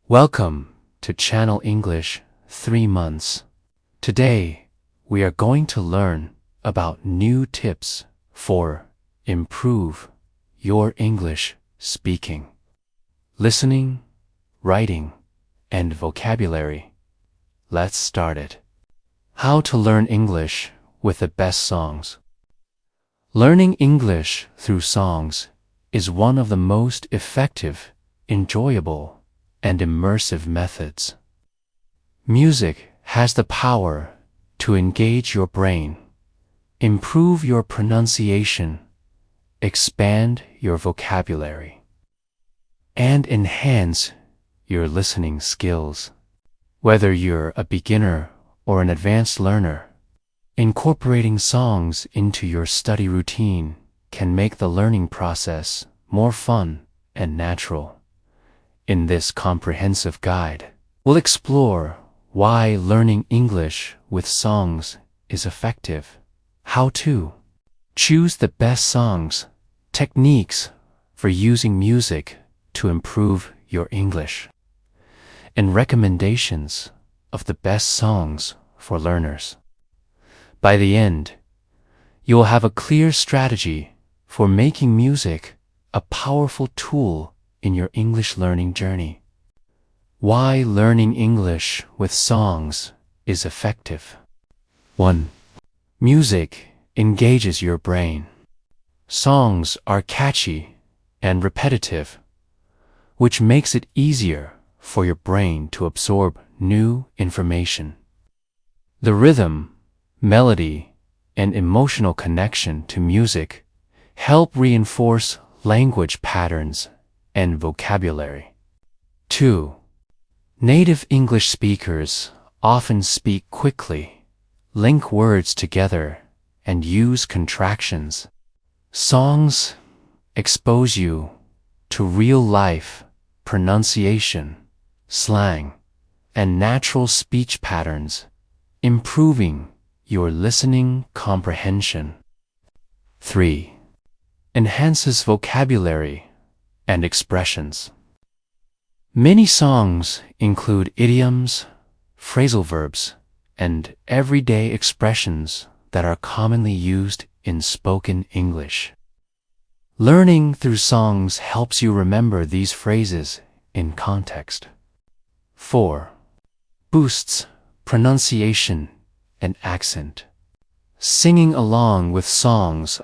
Welcome to Channel English 3 months. Today, we are going to learn about new tips for improve your English speaking, listening, writing, and vocabulary. Let's start it. How to learn English with the best songs. Learning English through songs is one of the most effective, enjoyable, and immersive methods. Music has the power to engage your brain, improve your pronunciation, expand your vocabulary, and enhance your listening skills. Whether you're a beginner or an advanced learner, incorporating songs into your study routine can make the learning process more fun and natural. In this comprehensive guide, we'll explore why learning English with songs is effective, how to choose the best songs, techniques for using music to improve your English, and recommendations of the best songs for learners. By the end, you'll have a clear strategy for making music a powerful tool in your English learning journey. Why learning English with songs is effective. 1. Music engages your brain. Songs are catchy and repetitive, which makes it easier for your brain to absorb new information. The rhythm, melody, and emotional connection to music help reinforce language patterns and vocabulary. 2. Native English speakers often speak quickly, link words together, and use contractions. Songs expose you to real-life pronunciation, slang, and natural speech patterns, improving your listening comprehension. 3. Enhances vocabulary and expressions. Many songs include idioms, phrasal verbs, and everyday expressions that are commonly used in spoken English. Learning through songs helps you remember these phrases in context. 4. Boosts pronunciation and accent. Singing along with songs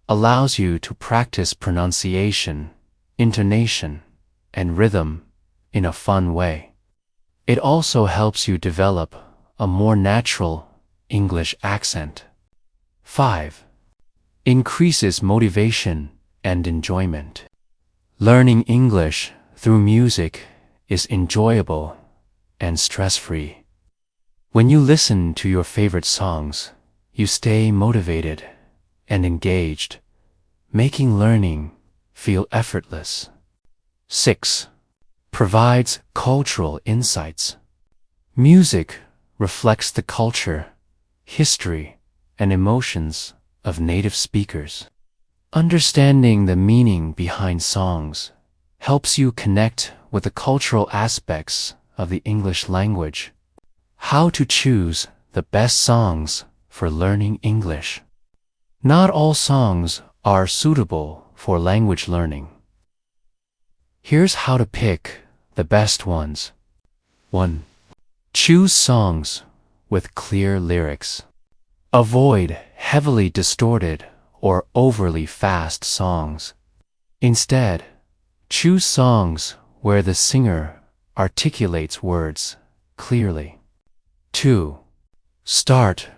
allows you to practice pronunciation, intonation, and rhythm in a fun way. It also helps you develop a more natural English accent. 5. Increases motivation and enjoyment. Learning English through music is enjoyable and stress-free. When you listen to your favorite songs, you stay motivated and engaged, making learning feel effortless. 6. Provides cultural insights. Music reflects the culture, history, and emotions of native speakers. Understanding the meaning behind songs helps you connect with the cultural aspects of the English language. How to choose the best songs for learning English. Not all songs are suitable for language learning. Here's how to pick the best ones. 1. Choose songs with clear lyrics. Avoid heavily distorted or overly fast songs. Instead, choose songs where the singer articulates words clearly. 2. Start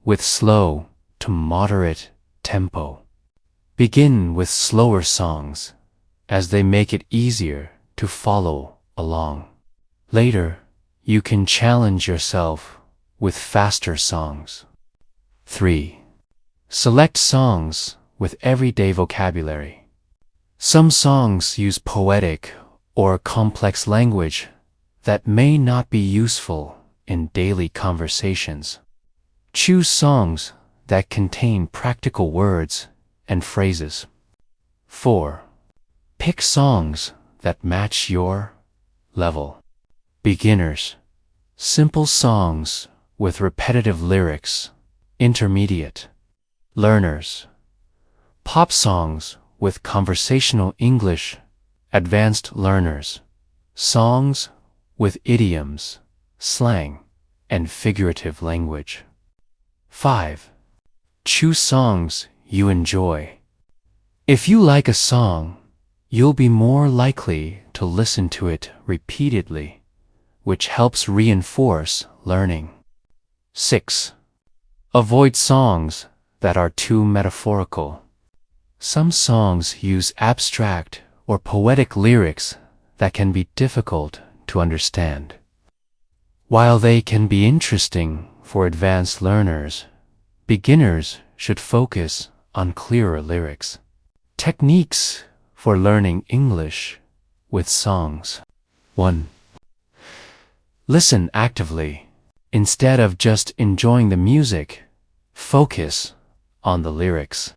with slow to moderate tempo. Begin with slower songs, as they make it easier to follow along. Later, you can challenge yourself with faster songs. 3. Select songs with everyday vocabulary. Some songs use poetic or complex language that may not be useful in daily conversations. Choose songs that contain practical words and phrases. 4. Pick songs that match your level. Beginners. Simple songs with repetitive lyrics. Intermediate. Learners. Pop songs with conversational English. Advanced learners. Songs with idioms, slang, and figurative language. 5. Choose songs you enjoy. If you like a song, you'll be more likely to listen to it repeatedly, which helps reinforce learning. 6. Avoid songs that are too metaphorical. Some songs use abstract or poetic lyrics that can be difficult to understand. While they can be interesting for advanced learners, beginners should focus on clearer lyrics. Techniques for learning English with songs. 1. Listen actively. Instead of just enjoying the music, focus on the lyrics.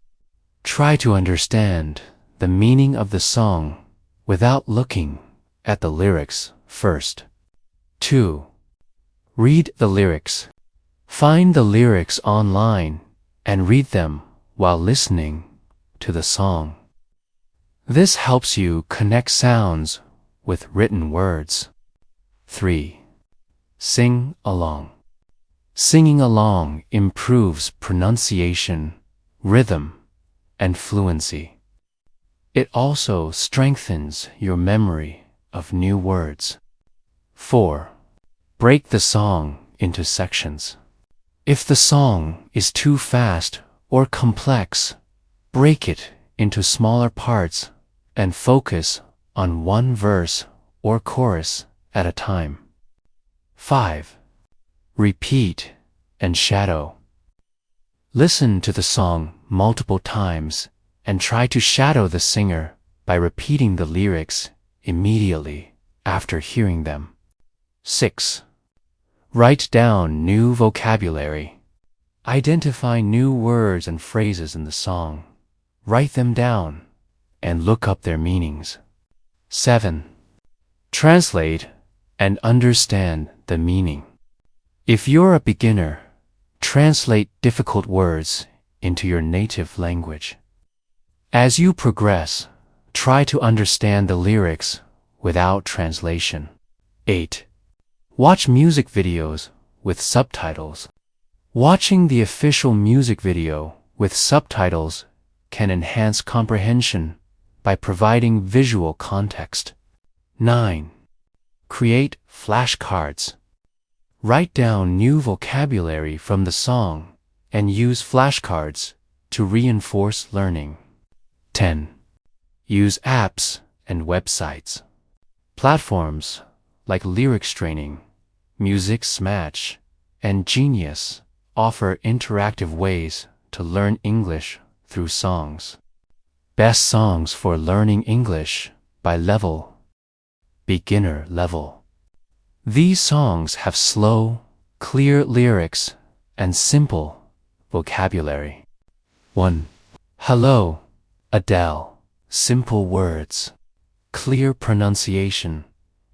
Try to understand the meaning of the song without looking at the lyrics first. 2. Read the lyrics. Find the lyrics online and read them while listening to the song. This helps you connect sounds with written words. 3. Sing along. Singing along improves pronunciation, rhythm, and fluency. It also strengthens your memory of new words. 4. Break the song into sections. If the song is too fast or complex, break it into smaller parts and focus on one verse or chorus at a time. 5. Repeat and shadow. Listen to the song multiple times and try to shadow the singer by repeating the lyrics immediately after hearing them. 6. Write down new vocabulary. Identify new words and phrases in the song. Write them down and look up their meanings. 7. Translate and understand the meaning. If you're a beginner, translate difficult words into your native language. As you progress, try to understand the lyrics without translation. 8. Watch music videos with subtitles. Watching the official music video with subtitles can enhance comprehension by providing visual context. 9. Create flashcards. Write down new vocabulary from the song and use flashcards to reinforce learning. 10. Use apps and websites. Platforms like Lyrics Training, Music Smash, and Genius offer interactive ways to learn English through songs. Best songs for learning English by level. Beginner level. These songs have slow, clear lyrics and simple vocabulary. 1. Hello, Adele. Simple words, clear pronunciation,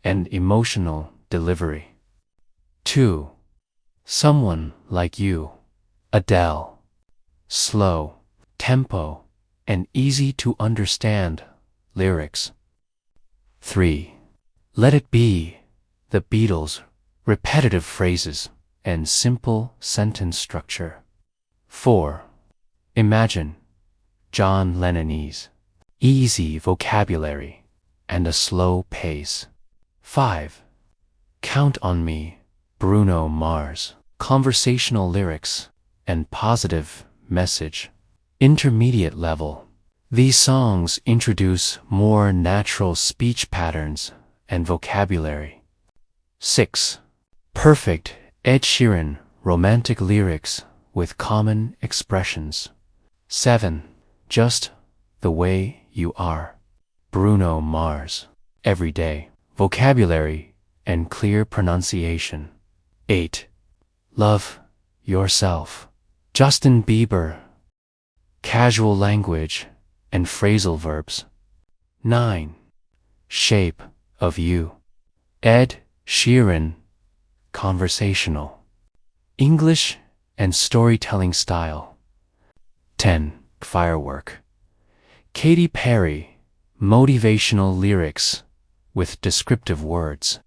and emotional delivery. 2. Someone Like You, Adele. Slow, tempo, and easy to understand lyrics. 3. Let It Be, The Beatles. Repetitive phrases and simple sentence structure. 4. Imagine, John Lennonese. Easy vocabulary and a slow pace. 5. Count on Me, Bruno Mars. Conversational lyrics and positive message. Intermediate level. These songs introduce more natural speech patterns and vocabulary. 6. Perfect, Ed Sheeran. Romantic lyrics with common expressions. 7. Just the Way You Are, Bruno Mars. Everyday vocabulary and clear pronunciation. 8. Love Yourself, Justin Bieber. Casual language and phrasal verbs. 9. Shape of You, Ed Sheeran, conversational. English and storytelling style. 10. Firework. Katy Perry, motivational lyrics with descriptive words.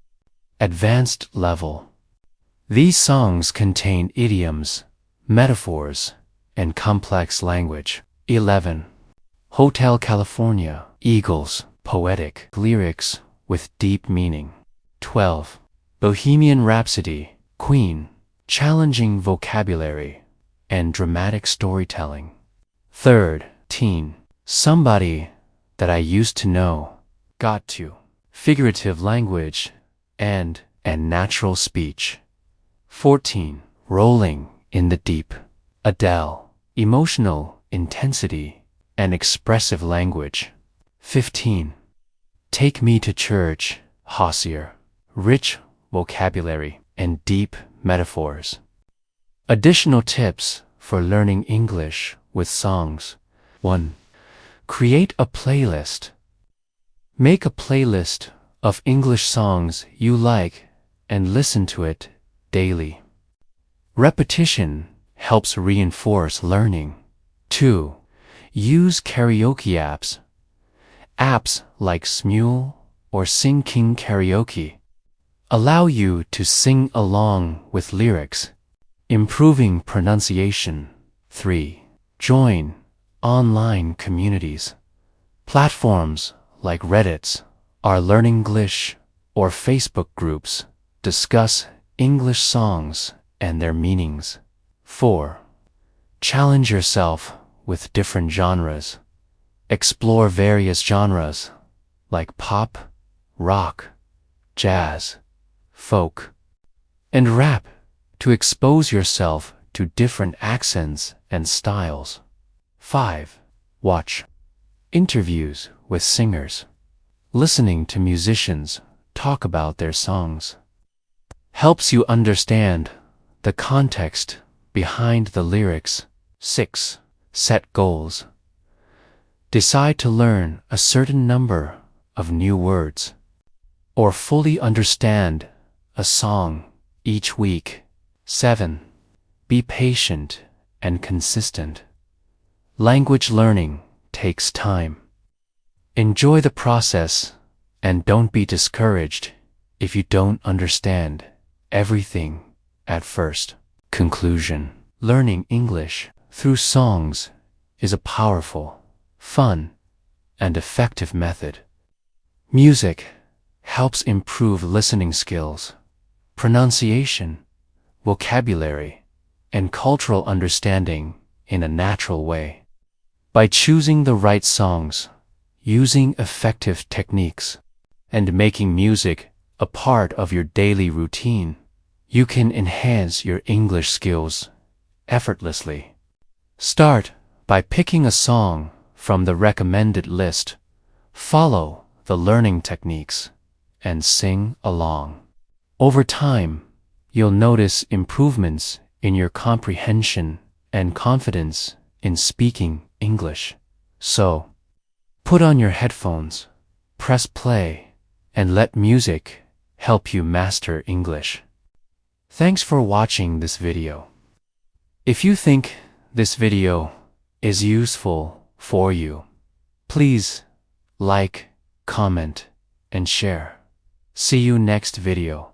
Advanced level. These songs contain idioms, metaphors, and complex language. 11. Hotel California, Eagles, poetic lyrics with deep meaning. 12. Bohemian Rhapsody, Queen, challenging vocabulary and dramatic storytelling. 13. Somebody That I Used to Know, Got To, figurative language and natural speech. 14. Rolling in the Deep, Adele, emotional intensity and expressive language. 15. Take Me to Church, Hozier, rich vocabulary and deep metaphors. Additional tips for learning English with songs. 1. Create a playlist. Make a playlist of English songs you like and listen to it daily. Repetition helps reinforce learning. 2. Use karaoke apps. Apps like Smule or Sing King Karaoke allow you to sing along with lyrics, improving pronunciation. 3. Join online communities. Platforms like Reddit or Learninglish or Facebook groups discuss English songs and their meanings. 4. Challenge yourself with different genres. Explore various genres like pop, rock, jazz, folk, and rap to expose yourself to different accents and styles. 5. Watch interviews with singers. Listening to musicians talk about their songs helps you understand the context behind the lyrics. 6. Set goals. Decide to learn a certain number of new words or fully understand a song each week. 7. Be patient and consistent. Language learning takes time. Enjoy the process and don't be discouraged if you don't understand everything at first. Conclusion. Learning English through songs is a powerful, fun, and effective method. Music helps improve listening skills, pronunciation, vocabulary, and cultural understanding in a natural way. By choosing the right songs, using effective techniques, and making music a part of your daily routine, you can enhance your English skills effortlessly. Start by picking a song from the recommended list, follow the learning techniques, and sing along. Over time, you'll notice improvements in your comprehension and confidence in speaking English. So, put on your headphones, press play, and let music help you master English. Thanks for watching this video. If you think this video is useful for you, please like, comment, and share. See you next video.